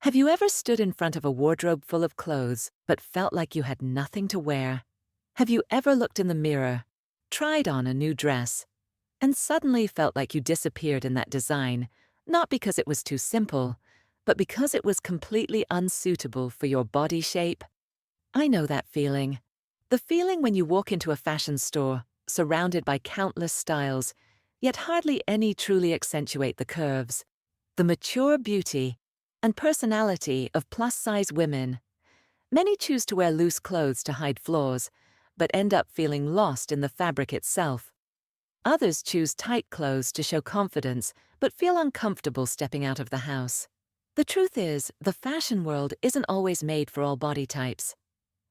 Have you ever stood in front of a wardrobe full of clothes but felt like you had nothing to wear? Have you ever looked in the mirror, tried on a new dress, and suddenly felt like you disappeared in that design, not because it was too simple, but because it was completely unsuitable for your body shape? I know that feeling. The feeling when you walk into a fashion store, surrounded by countless styles, yet hardly any truly accentuate the curves, the mature beauty, and personality of plus-size women. Many choose to wear loose clothes to hide flaws, but end up feeling lost in the fabric itself. Others choose tight clothes to show confidence, but feel uncomfortable stepping out of the house. The truth is, the fashion world isn't always made for all body types.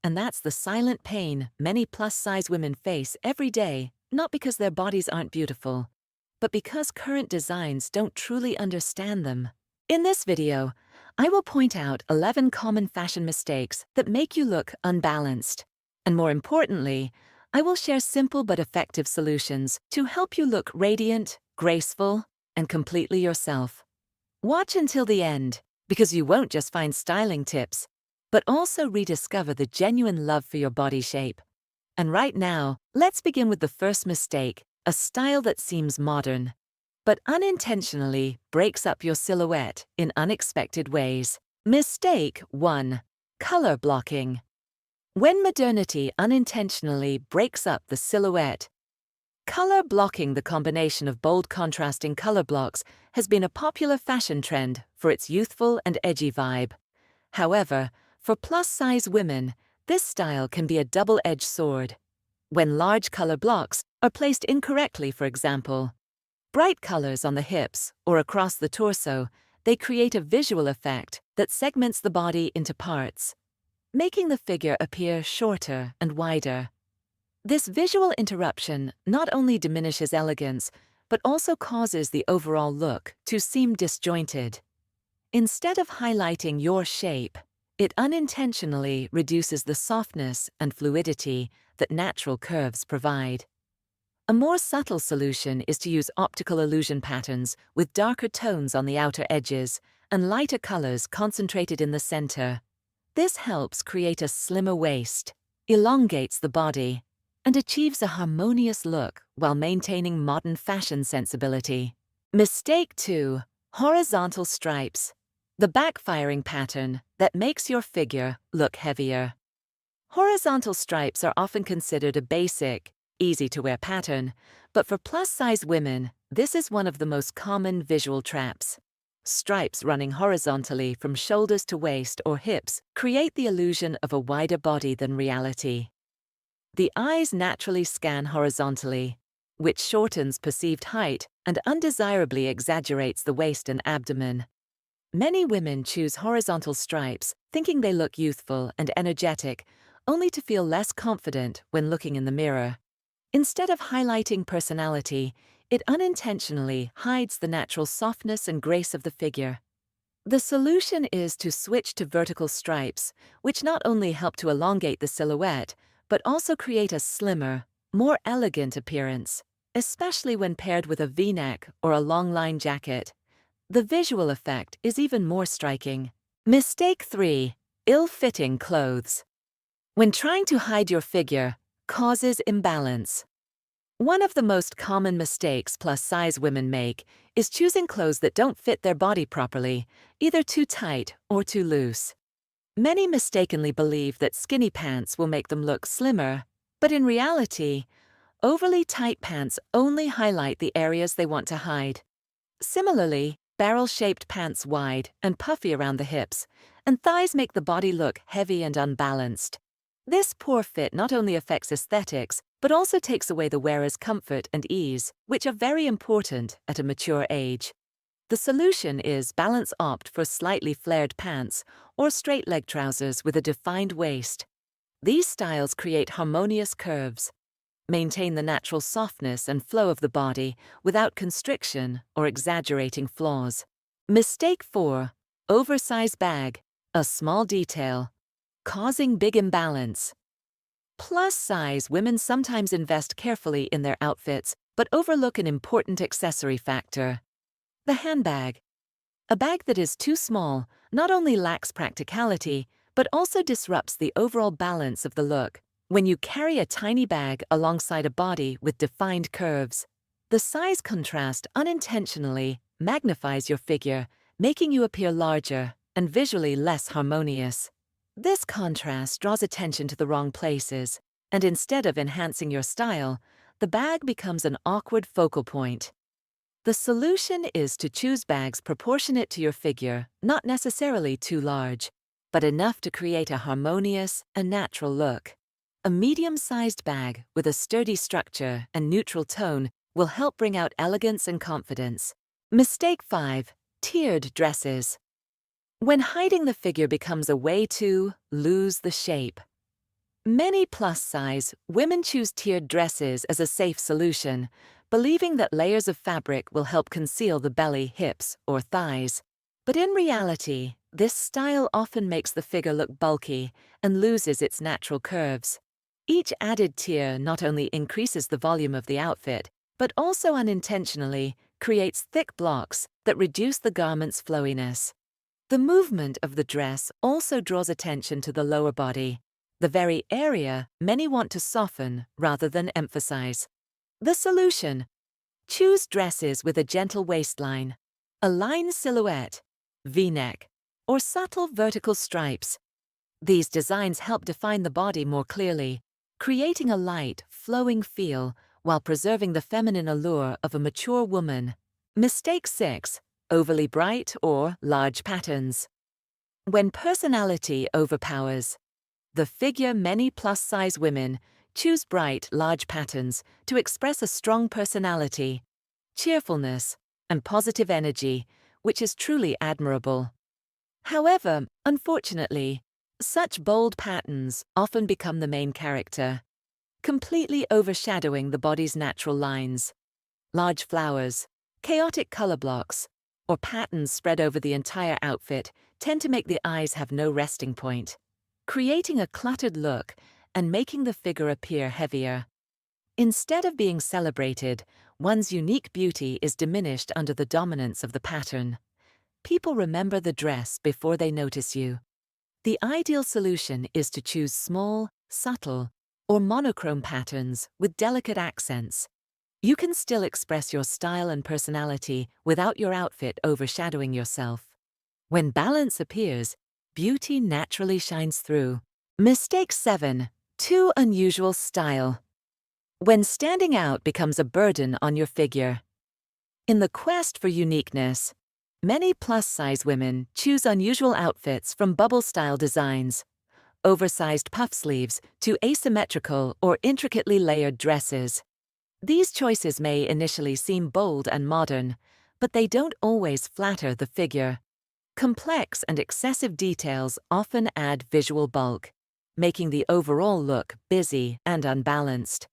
And that's the silent pain many plus-size women face every day, not because their bodies aren't beautiful, but because current designs don't truly understand them. In this video, I will point out 11 common fashion mistakes that make you look unbalanced. And more importantly, I will share simple but effective solutions to help you look radiant, graceful, and completely yourself. Watch until the end, because you won't just find styling tips, but also rediscover the genuine love for your body shape. And right now, let's begin with the first mistake, a style that seems modern, but unintentionally breaks up your silhouette in unexpected ways. Mistake 1. Color blocking. When modernity unintentionally breaks up the silhouette, color blocking, the combination of bold contrasting color blocks, has been a popular fashion trend for its youthful and edgy vibe. However, for plus-size women, this style can be a double-edged sword. When large color blocks are placed incorrectly, for example, bright colors on the hips or across the torso, they create a visual effect that segments the body into parts, making the figure appear shorter and wider. This visual interruption not only diminishes elegance, but also causes the overall look to seem disjointed. Instead of highlighting your shape, it unintentionally reduces the softness and fluidity that natural curves provide. A more subtle solution is to use optical illusion patterns with darker tones on the outer edges and lighter colors concentrated in the center. This helps create a slimmer waist, elongates the body, and achieves a harmonious look while maintaining modern fashion sensibility. Mistake 2. Horizontal stripes. The backfiring pattern that makes your figure look heavier. Horizontal stripes are often considered a basic, easy-to-wear pattern, but for plus-size women, this is one of the most common visual traps. Stripes running horizontally from shoulders to waist or hips create the illusion of a wider body than reality. The eyes naturally scan horizontally, which shortens perceived height and undesirably exaggerates the waist and abdomen. Many women choose horizontal stripes, thinking they look youthful and energetic, only to feel less confident when looking in the mirror. Instead of highlighting personality, it unintentionally hides the natural softness and grace of the figure. The solution is to switch to vertical stripes, which not only help to elongate the silhouette, but also create a slimmer, more elegant appearance, especially when paired with a V-neck or a long-line jacket. The visual effect is even more striking. Mistake 3. Ill-fitting clothes. When trying to hide your figure, causes imbalance. One of the most common mistakes plus-size women make is choosing clothes that don't fit their body properly, either too tight or too loose. Many mistakenly believe that skinny pants will make them look slimmer, but in reality, overly tight pants only highlight the areas they want to hide. Similarly, barrel-shaped pants wide and puffy around the hips, and thighs make the body look heavy and unbalanced. This poor fit not only affects aesthetics, but also takes away the wearer's comfort and ease, which are very important at a mature age. The solution is opt for slightly flared pants or straight leg trousers with a defined waist. These styles create harmonious curves, maintain the natural softness and flow of the body without constriction or exaggerating flaws. Mistake 4. Oversized bag, a small detail, causing big imbalance. Plus-size women sometimes invest carefully in their outfits, but overlook an important accessory factor: the handbag. A bag that is too small not only lacks practicality, but also disrupts the overall balance of the look. When you carry a tiny bag alongside a body with defined curves, the size contrast unintentionally magnifies your figure, making you appear larger and visually less harmonious. This contrast draws attention to the wrong places, and instead of enhancing your style, the bag becomes an awkward focal point. The solution is to choose bags proportionate to your figure, not necessarily too large, but enough to create a harmonious and natural look. A medium-sized bag with a sturdy structure and neutral tone will help bring out elegance and confidence. Mistake 5. Tiered dresses. When hiding the figure becomes a way to lose the shape. Many plus-size women choose tiered dresses as a safe solution, believing that layers of fabric will help conceal the belly, hips, or thighs. But in reality, this style often makes the figure look bulky and loses its natural curves. Each added tier not only increases the volume of the outfit, but also unintentionally creates thick blocks that reduce the garment's flowiness. The movement of the dress also draws attention to the lower body, the very area many want to soften rather than emphasize. The solution: choose dresses with a gentle waistline, a line silhouette, V-neck, or subtle vertical stripes. These designs help define the body more clearly, creating a light, flowing feel while preserving the feminine allure of a mature woman. Mistake 6. Overly bright or large patterns. When personality overpowers the figure, many plus-size women choose bright, large patterns to express a strong personality, cheerfulness, and positive energy, which is truly admirable. However, unfortunately, such bold patterns often become the main character, completely overshadowing the body's natural lines. Large flowers, chaotic color blocks, or patterns spread over the entire outfit tend to make the eyes have no resting point, creating a cluttered look and making the figure appear heavier. Instead of being celebrated, one's unique beauty is diminished under the dominance of the pattern. People remember the dress before they notice you. The ideal solution is to choose small, subtle, or monochrome patterns with delicate accents. You can still express your style and personality without your outfit overshadowing yourself. When balance appears, beauty naturally shines through. Mistake 7. Too unusual style. When standing out becomes a burden on your figure. In the quest for uniqueness, many plus-size women choose unusual outfits from bubble-style designs, oversized puff sleeves to asymmetrical or intricately layered dresses. These choices may initially seem bold and modern, but they don't always flatter the figure. Complex and excessive details often add visual bulk, making the overall look busy and unbalanced.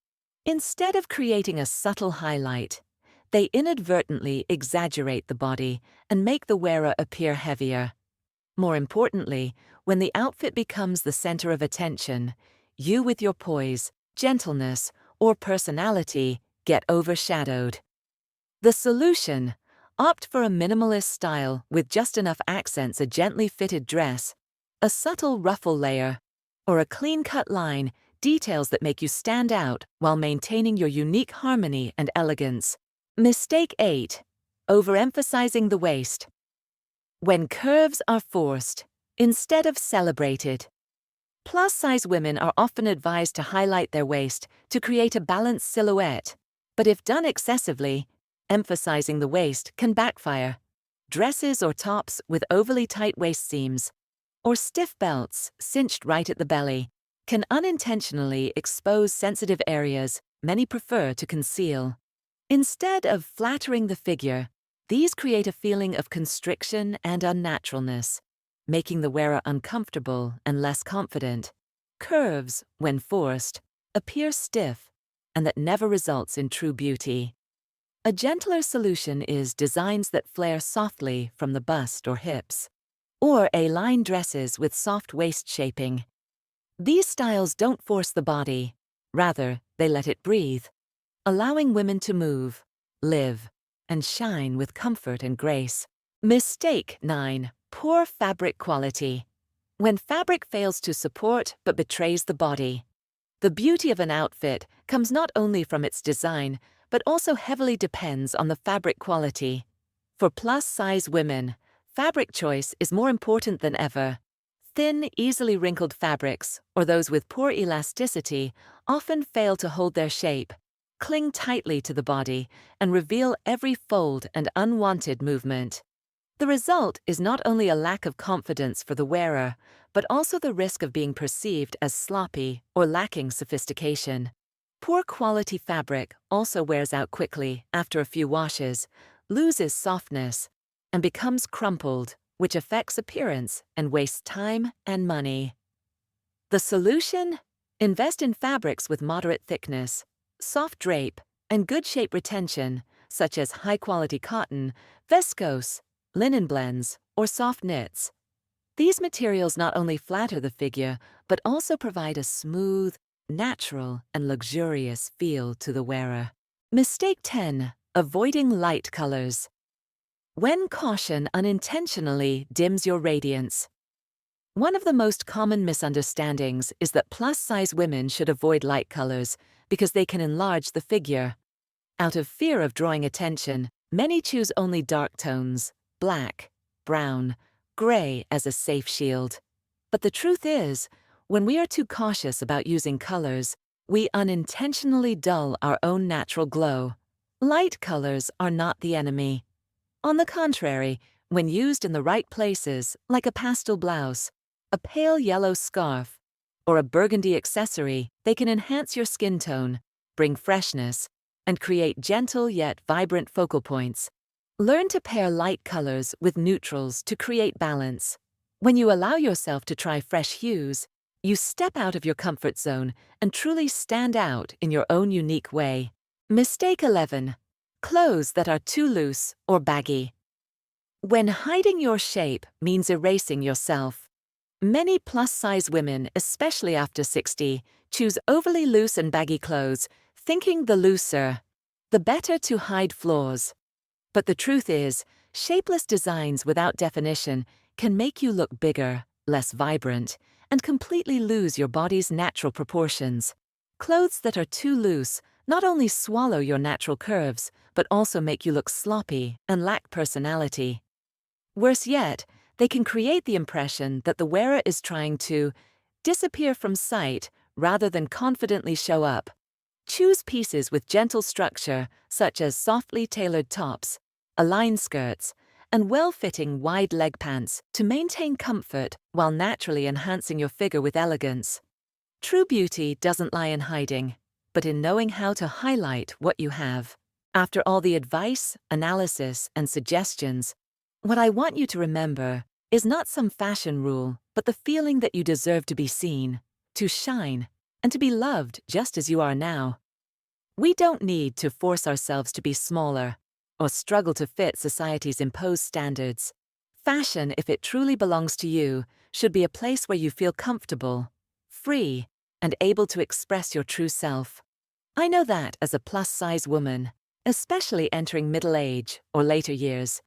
Instead of creating a subtle highlight, they inadvertently exaggerate the body and make the wearer appear heavier. More importantly, when the outfit becomes the center of attention, you with your poise, gentleness, or personality get overshadowed. The solution: opt for a minimalist style with just enough accents, a gently fitted dress, a subtle ruffle layer, or a clean-cut line, details that make you stand out while maintaining your unique harmony and elegance. Mistake 8. Overemphasizing the waist. When curves are forced instead of celebrated. Plus-size women are often advised to highlight their waist to create a balanced silhouette, but if done excessively, emphasizing the waist can backfire. Dresses or tops with overly tight waist seams, or stiff belts cinched right at the belly, can unintentionally expose sensitive areas many prefer to conceal. Instead of flattering the figure, these create a feeling of constriction and unnaturalness, making the wearer uncomfortable and less confident. Curves, when forced, appear stiff, and that never results in true beauty. A gentler solution is designs that flare softly from the bust or hips, or A-line dresses with soft waist shaping. These styles don't force the body, rather, they let it breathe, allowing women to move, live, and shine with comfort and grace. Mistake 9. Poor fabric quality. When fabric fails to support but betrays the body. The beauty of an outfit comes not only from its design, but also heavily depends on the fabric quality. For plus-size women, fabric choice is more important than ever. Thin, easily wrinkled fabrics, or those with poor elasticity, often fail to hold their shape, cling tightly to the body, and reveal every fold and unwanted movement. The result is not only a lack of confidence for the wearer, but also the risk of being perceived as sloppy or lacking sophistication. Poor quality fabric also wears out quickly after a few washes, loses softness, and becomes crumpled, which affects appearance and wastes time and money. The solution? Invest in fabrics with moderate thickness, soft drape, and good shape retention, such as high-quality cotton, viscose, linen blends, or soft knits. These materials not only flatter the figure, but also provide a smooth, natural, and luxurious feel to the wearer. Mistake 10. Avoiding light colors. When caution unintentionally dims your radiance. One of the most common misunderstandings is that plus-size women should avoid light colors because they can enlarge the figure. Out of fear of drawing attention, many choose only dark tones, black, brown, gray as a safe shield. But the truth is, when we are too cautious about using colors, we unintentionally dull our own natural glow. Light colors are not the enemy. On the contrary, when used in the right places, like a pastel blouse, a pale yellow scarf, or a burgundy accessory, they can enhance your skin tone, bring freshness, and create gentle yet vibrant focal points. Learn to pair light colors with neutrals to create balance. When you allow yourself to try fresh hues, you step out of your comfort zone and truly stand out in your own unique way. Mistake 11. Clothes that are too loose or baggy. When hiding your shape means erasing yourself. Many plus-size women, especially after 60, choose overly loose and baggy clothes, thinking the looser, the better to hide flaws. But the truth is, shapeless designs without definition can make you look bigger, less vibrant, and completely lose your body's natural proportions. Clothes that are too loose not only swallow your natural curves, but also make you look sloppy and lack personality. Worse yet, they can create the impression that the wearer is trying to disappear from sight rather than confidently show up. Choose pieces with gentle structure, such as softly tailored tops, aligned skirts, and well-fitting wide leg pants to maintain comfort while naturally enhancing your figure with elegance. True beauty doesn't lie in hiding, but in knowing how to highlight what you have. After all the advice, analysis, and suggestions, what I want you to remember is not some fashion rule, but the feeling that you deserve to be seen, to shine, and to be loved just as you are now. We don't need to force ourselves to be smaller or struggle to fit society's imposed standards. Fashion, if it truly belongs to you, should be a place where you feel comfortable, free, and able to express your true self. I know that as a plus-size woman, especially entering middle age or later years.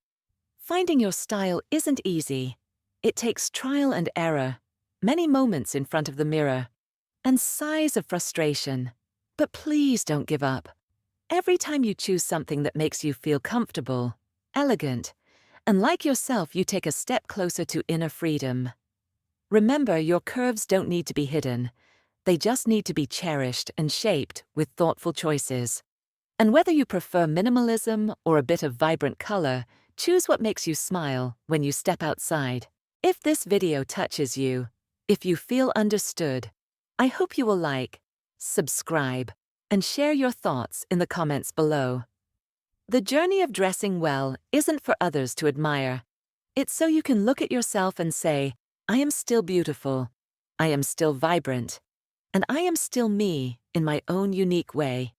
Finding your style isn't easy. It takes trial and error, many moments in front of the mirror, and sighs of frustration. But please don't give up. Every time you choose something that makes you feel comfortable, elegant, and like yourself, you take a step closer to inner freedom. Remember, your curves don't need to be hidden. They just need to be cherished and shaped with thoughtful choices. And whether you prefer minimalism or a bit of vibrant color, choose what makes you smile when you step outside. If this video touches you, if you feel understood, I hope you will like, subscribe, and share your thoughts in the comments below. The journey of dressing well isn't for others to admire. It's so you can look at yourself and say, I am still beautiful, I am still vibrant, and I am still me in my own unique way.